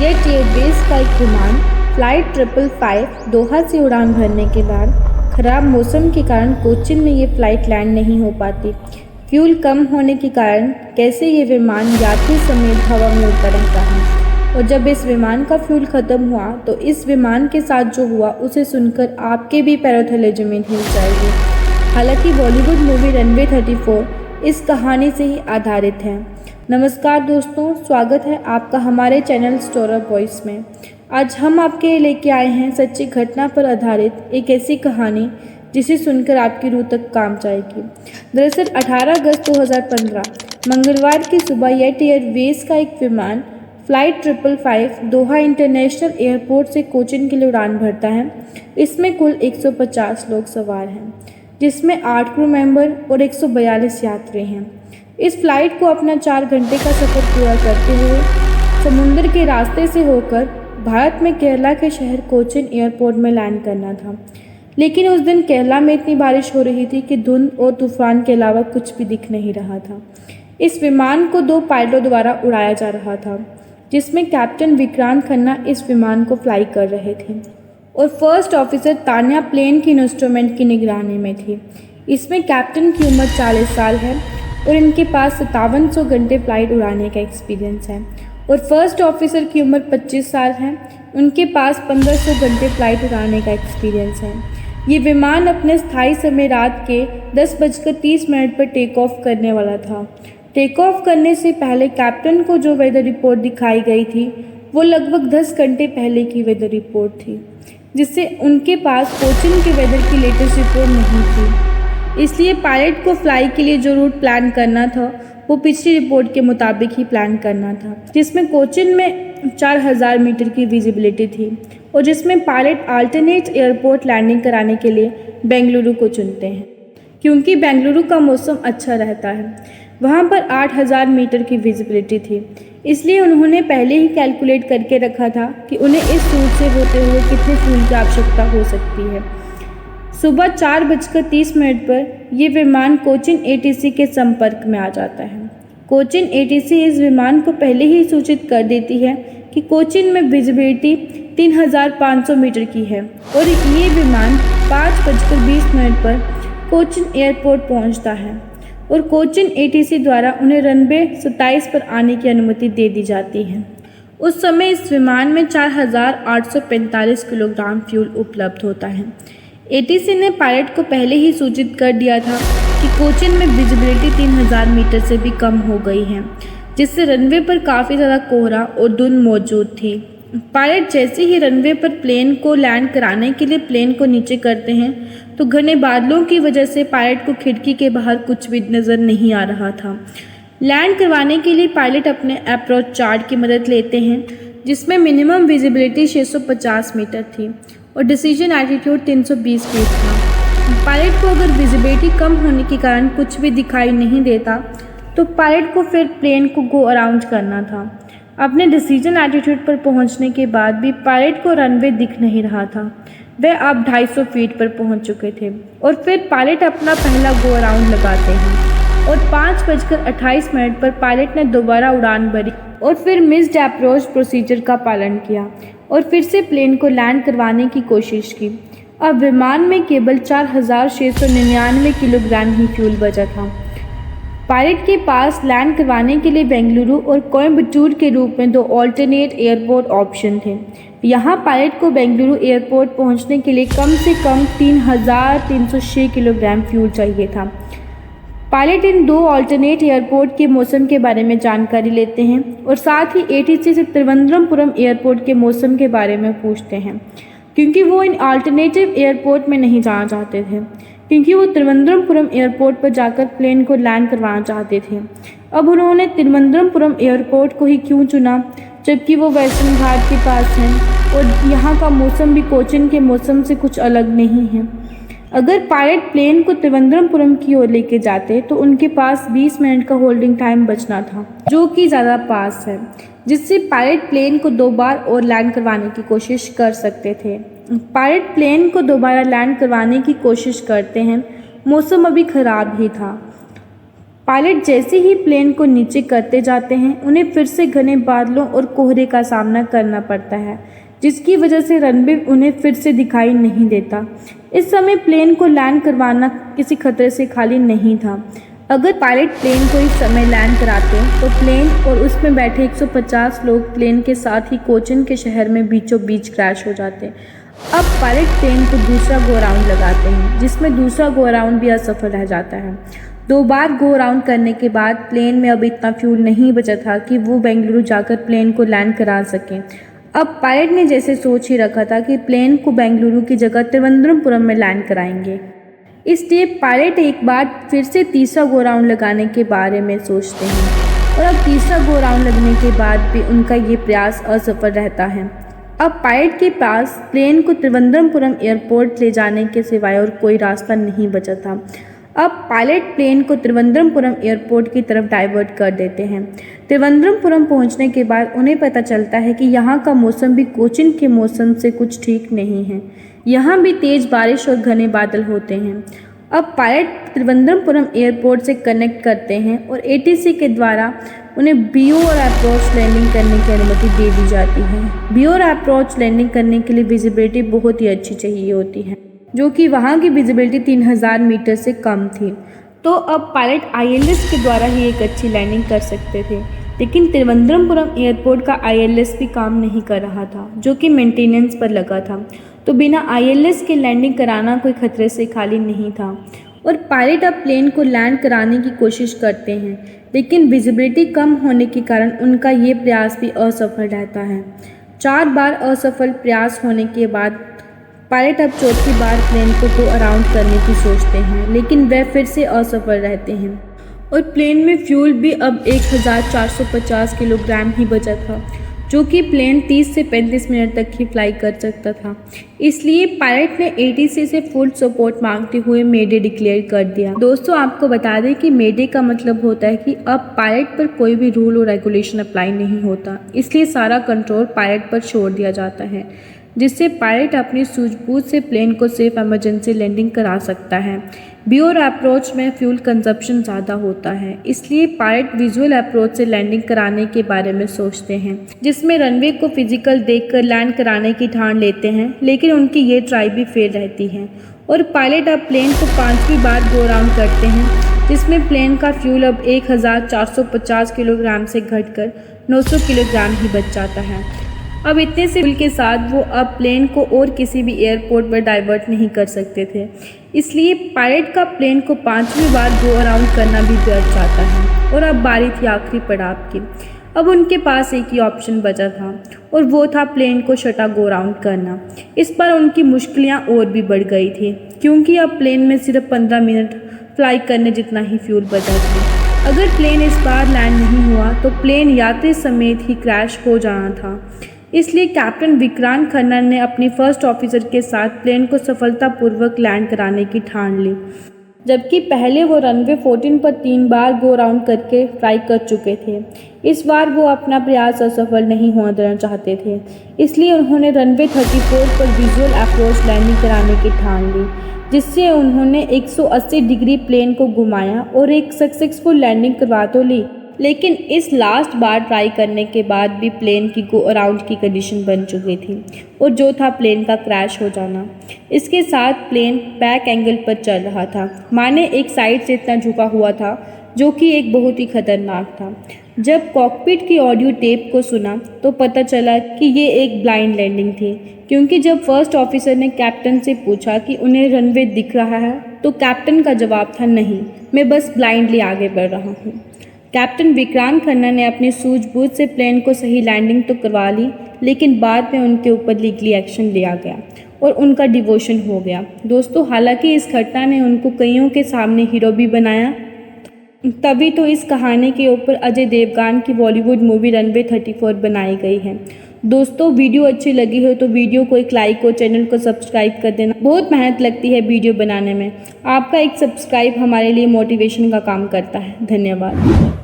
Jet Airways का एक विमान फ्लाइट 555 दोहा से उड़ान भरने के बाद खराब मौसम के कारण कोचीन में ये फ्लाइट लैंड नहीं हो पाती। फ्यूल कम होने के कारण कैसे ये विमान यात्री समेत हवा में उड़ता रहता है, और जब इस विमान का फ्यूल खत्म हुआ तो इस विमान के साथ जो हुआ उसे सुनकर आपके भी पैरों तले जमीन हिल जाएगी। हालांकि बॉलीवुड मूवी रनवे 34 इस कहानी से ही आधारित है। नमस्कार दोस्तों, स्वागत है आपका हमारे चैनल स्टोरी वॉइस में। आज हम आपके लिए लेके आए हैं सच्ची घटना पर आधारित एक ऐसी कहानी जिसे सुनकर आपकी रूह तक काम जाएगी। दरअसल 18 अगस्त 2015 मंगलवार की सुबह जेट एयरवेज का एक विमान फ्लाइट 555 दोहा इंटरनेशनल एयरपोर्ट से कोचीन के लिए उड़ान भरता है। इसमें कुल 150 लोग सवार हैं, जिसमें 8 क्रू मेंबर और 142 यात्री हैं। इस फ्लाइट को अपना 4 घंटे का सफ़र पूरा करते हुए समुद्र के रास्ते से होकर भारत में केरला के शहर कोचीन एयरपोर्ट में लैंड करना था। लेकिन उस दिन केरला में इतनी बारिश हो रही थी कि धुंध और तूफान के अलावा कुछ भी दिख नहीं रहा था। इस विमान को 2 पायलटों द्वारा उड़ाया जा रहा था, जिसमें कैप्टन विक्रांत खन्ना इस विमान को फ्लाई कर रहे थे और फर्स्ट ऑफिसर तान्या प्लेन की इंस्ट्रूमेंट की निगरानी में थी। इसमें कैप्टन की उम्र 40 साल है और इनके पास 5700 घंटे फ्लाइट उड़ाने का एक्सपीरियंस है, और फर्स्ट ऑफिसर की उम्र 25 साल है। उनके पास 1500 घंटे फ्लाइट उड़ाने का एक्सपीरियंस है। ये विमान अपने स्थायी समय रात के 10:30 पर टेक ऑफ करने वाला था। टेक ऑफ करने से पहले कैप्टन को जो वेदर रिपोर्ट दिखाई गई थी वो लगभग 10 घंटे पहले की वेदर रिपोर्ट थी, जिससे उनके पास कोचीन के वेदर की लेटेस्ट रिपोर्ट नहीं थी। इसलिए पायलट को फ्लाई के लिए जो रूट प्लान करना था वो पिछली रिपोर्ट के मुताबिक ही प्लान करना था, जिसमें कोचीन में 4000 मीटर की विजिबिलिटी थी और जिसमें पायलट अल्टरनेट एयरपोर्ट लैंडिंग कराने के लिए बेंगलुरु को चुनते हैं, क्योंकि बेंगलुरु का मौसम अच्छा रहता है। वहाँ पर 8000 मीटर की विजिबिलिटी थी, इसलिए उन्होंने पहले ही कैलकुलेट करके रखा था कि उन्हें इस रूट से होते हुए कितने फ्यूल की आवश्यकता हो सकती है। सुबह 4:30 पर यह विमान कोचीन एटीसी के संपर्क में आ जाता है। कोचीन एटीसी इस विमान को पहले ही सूचित कर देती है कि कोचीन में विजिबिलिटी 3500 मीटर की है, और ये विमान 5:20 पर कोचीन एयरपोर्ट पहुंचता है और कोचीन एटीसी द्वारा उन्हें रनवे 27 पर आने की अनुमति दे दी जाती है। उस समय इस विमान में 4845 किलोग्राम फ्यूल उपलब्ध होता है। एटीसी ने पायलट को पहले ही सूचित कर दिया था कि कोचीन में विजिबिलिटी 3000 मीटर से भी कम हो गई है, जिससे रनवे पर काफ़ी ज़्यादा कोहरा और धुंध मौजूद थी। पायलट जैसे ही रनवे पर प्लेन को लैंड कराने के लिए प्लेन को नीचे करते हैं तो घने बादलों की वजह से पायलट को खिड़की के बाहर कुछ भी नज़र नहीं आ रहा था। लैंड करवाने के लिए पायलट अपने अप्रोच चार्ट की मदद लेते हैं, जिसमें मिनिमम विजिबिलिटी 650 मीटर थी और डिसीजन एल्टीट्यूड 320 फीट था। पायलट को अगर विजिबिलिटी कम होने के कारण कुछ भी दिखाई नहीं देता तो पायलट को फिर प्लेन को गो अराउंड करना था। अपने डिसीजन एल्टीट्यूड पर पहुंचने के बाद भी पायलट को रनवे दिख नहीं रहा था। वह अब 250 फीट पर पहुंच चुके थे और फिर पायलट अपना पहला गो अराउंड लगाते हैं और 5:28 पर पायलट ने दोबारा उड़ान भरी और फिर मिस्ड अप्रोच प्रोसीजर का पालन किया और फिर से प्लेन को लैंड करवाने की कोशिश की। अब विमान में केवल 4699 किलोग्राम ही फ्यूल बचा था। पायलट के पास लैंड करवाने के लिए बेंगलुरु और कोयम्बटूर के रूप में 2 ऑल्टरनेट एयरपोर्ट ऑप्शन थे। यहाँ पायलट को बेंगलुरु एयरपोर्ट पहुँचने के लिए कम से कम 3306 किलोग्राम फ्यूल चाहिए था। पायलट इन 2 ऑल्टरनेट एयरपोर्ट के मौसम के बारे में जानकारी लेते हैं और साथ ही एटीसी से त्रिवेंद्रपुरम एयरपोर्ट के मौसम के बारे में पूछते हैं, क्योंकि वो इन अल्टरनेटिव एयरपोर्ट में नहीं जाना चाहते थे, क्योंकि वो त्रिवेंद्रपुरम एयरपोर्ट पर जाकर प्लेन को लैंड करवाना चाहते थे। अब उन्होंने त्रिवेंद्रपुरम एयरपोर्ट को ही क्यों चुना, जबकि वो वेस्टर्न घाट के पास हैं और यहाँ का मौसम भी कोचीन के मौसम से कुछ अलग नहीं है। अगर पायलट प्लेन को त्रिवेंद्रपुरम की ओर लेके जाते तो उनके पास 20 मिनट का होल्डिंग टाइम बचना था, जो कि ज़्यादा पास है, जिससे पायलट प्लेन को 2 बार और लैंड करवाने की कोशिश कर सकते थे। पायलट प्लेन को दोबारा लैंड करवाने की कोशिश करते हैं। मौसम अभी ख़राब ही था। पायलट जैसे ही प्लेन को नीचे करते जाते हैं उन्हें फिर से घने बादलों और कोहरे का सामना करना पड़ता है, जिसकी वजह से रनवे उन्हें फिर से दिखाई नहीं देता। इस समय प्लेन को लैंड करवाना किसी खतरे से खाली नहीं था। अगर पायलट प्लेन को इस समय लैंड कराते तो प्लेन और उसमें बैठे 150 लोग प्लेन के साथ ही कोचिन के शहर में बीचों बीच क्रैश हो जाते। अब पायलट प्लेन को दूसरा गो राउंड लगाते हैं, जिसमें दूसरा गो राउंड भी असफल रह जाता है। 2 बार गो राउंड करने के बाद प्लेन में अब इतना फ्यूल नहीं बचा था कि वो बेंगलुरु जाकर प्लेन को लैंड करा सकें। अब पायलट ने जैसे सोच ही रखा था कि प्लेन को बेंगलुरु की जगह त्रिवेंद्रपुरम में लैंड कराएंगे। इसलिए पायलट एक बार फिर से तीसरा गो राउंड लगाने के बारे में सोचते हैं और अब तीसरा गो राउंड लगने के बाद भी उनका ये प्रयास असफल रहता है। अब पायलट के पास प्लेन को त्रिवेंद्रपुरम एयरपोर्ट ले जाने के सिवाय और कोई रास्ता नहीं बचा था। अब पायलट प्लेन को त्रिवेंद्रपुरम एयरपोर्ट की तरफ डाइवर्ट कर देते हैं। त्रिवेंद्रपुरम पहुंचने के बाद उन्हें पता चलता है कि यहाँ का मौसम भी कोचिन के मौसम से कुछ ठीक नहीं है। यहाँ भी तेज़ बारिश और घने बादल होते हैं। अब पायलट त्रिवेंद्रपुरम एयरपोर्ट से कनेक्ट करते हैं और एटीसी के द्वारा उन्हें बीओर अप्रोच लैंडिंग करने की अनुमति दे दी जाती है। बीओर अप्रोच लैंडिंग करने के लिए विजिबिलिटी बहुत ही अच्छी चाहिए होती है, जो कि वहाँ की विजिबिलिटी 3000 मीटर से कम थी। तो अब पायलट आईएलएस के द्वारा ही एक अच्छी लैंडिंग कर सकते थे, लेकिन त्रिवेंद्रपुरम एयरपोर्ट का आईएलएस भी काम नहीं कर रहा था, जो कि मेंटेनेंस पर लगा था। तो बिना आईएलएस के लैंडिंग कराना कोई खतरे से खाली नहीं था और पायलट अब प्लेन को लैंड कराने की कोशिश करते हैं, लेकिन विजिबिलिटी कम होने के कारण उनका ये प्रयास भी असफल रहता है। 4 बार असफल प्रयास होने के बाद पायलट अब चौथी बार प्लेन को गो अराउंड करने की सोचते हैं, लेकिन वह फिर से असफल रहते हैं और प्लेन में फ्यूल भी अब 1450 किलोग्राम ही बचा था, जो कि प्लेन 30 से 35 मिनट तक ही फ्लाई कर सकता था। इसलिए पायलट ने एटीसी से फुल सपोर्ट मांगते हुए मेडे डिक्लेयर कर दिया। दोस्तों, आपको बता दें कि मेडे का मतलब होता है कि अब पायलट पर कोई भी रूल और रेगुलेशन अप्लाई नहीं होता, इसलिए सारा कंट्रोल पायलट पर छोड़ दिया जाता है, जिससे पायलट अपनी सूझबूझ से प्लेन को सेफ इमरजेंसी लैंडिंग करा सकता है। बीओर अप्रोच में फ्यूल कंजप्शन ज़्यादा होता है, इसलिए पायलट विजुअल अप्रोच से लैंडिंग कराने के बारे में सोचते हैं, जिसमें रनवे को फिजिकल देखकर लैंड कराने की ठान लेते हैं, लेकिन उनकी ये ट्राई भी फेल रहती है और पायलट अब प्लेन को 5वीं बार गो राउंड करते हैं, जिसमें प्लेन का फ्यूल अब 1450 किलोग्राम से घटकर 900 किलोग्राम ही बच जाता है। अब इतने से फ्यूल के साथ वो अब प्लेन को और किसी भी एयरपोर्ट पर डाइवर्ट नहीं कर सकते थे, इसलिए पायलट का प्लेन को 5वीं बार गो अराउंड करना भी व्यर्थ जाता है और अब बारी थी आखिरी पड़ाव की। अब उनके पास एक ही ऑप्शन बचा था और वो था प्लेन को छठा गो राउंड करना। इस पर उनकी मुश्किलें और भी बढ़ गई थी, क्योंकि अब प्लेन में सिर्फ 15 मिनट फ्लाई करने जितना ही फ्यूल बचा था। अगर प्लेन इस बार लैंड नहीं हुआ तो प्लेन यात्री समेत ही क्रैश हो जाना था। इसलिए कैप्टन विक्रांत खन्ना ने अपनी फर्स्ट ऑफिसर के साथ प्लेन को सफलतापूर्वक लैंड कराने की ठान ली, जबकि पहले वो रनवे 14 पर 3 बार गो राउंड करके फ्लाई कर चुके थे। इस बार वो अपना प्रयास असफल नहीं होने देना चाहते थे, इसलिए उन्होंने रनवे 34 पर विजुअल अप्रोच लैंडिंग कराने की ठान ली, जिससे उन्होंने 180 डिग्री प्लेन को घुमाया और एक सक्सेसफुल लैंडिंग करवा तो ली, लेकिन इस लास्ट बार ट्राई करने के बाद भी प्लेन की गो अराउंड की कंडीशन बन चुकी थी और जो था प्लेन का क्रैश हो जाना। इसके साथ प्लेन बैक एंगल पर चल रहा था, माने एक साइड से इतना झुका हुआ था, जो कि एक बहुत ही खतरनाक था। जब कॉकपिट की ऑडियो टेप को सुना तो पता चला कि ये एक ब्लाइंड लैंडिंग थी, क्योंकि जब फर्स्ट ऑफिसर ने कैप्टन से पूछा कि उन्हें रनवे दिख रहा है, तो कैप्टन का जवाब था नहीं, मैं बस ब्लाइंडली आगे बढ़ रहा हूँ। कैप्टन विक्रांत खन्ना ने अपनी सूझबूझ से प्लेन को सही लैंडिंग तो करवा ली, लेकिन बाद में उनके ऊपर लीगली एक्शन लिया गया और उनका डिवोशन हो गया। दोस्तों, हालांकि इस घटना ने उनको कईयों के सामने हीरो भी बनाया, तभी तो इस कहानी के ऊपर अजय देवगन की बॉलीवुड मूवी रनवे 34 बनाई गई है। दोस्तों, वीडियो अच्छी लगी हो तो वीडियो को एक लाइक और चैनल को सब्सक्राइब कर देना। बहुत मेहनत लगती है वीडियो बनाने में, आपका एक सब्सक्राइब हमारे लिए मोटिवेशन का काम करता है। धन्यवाद।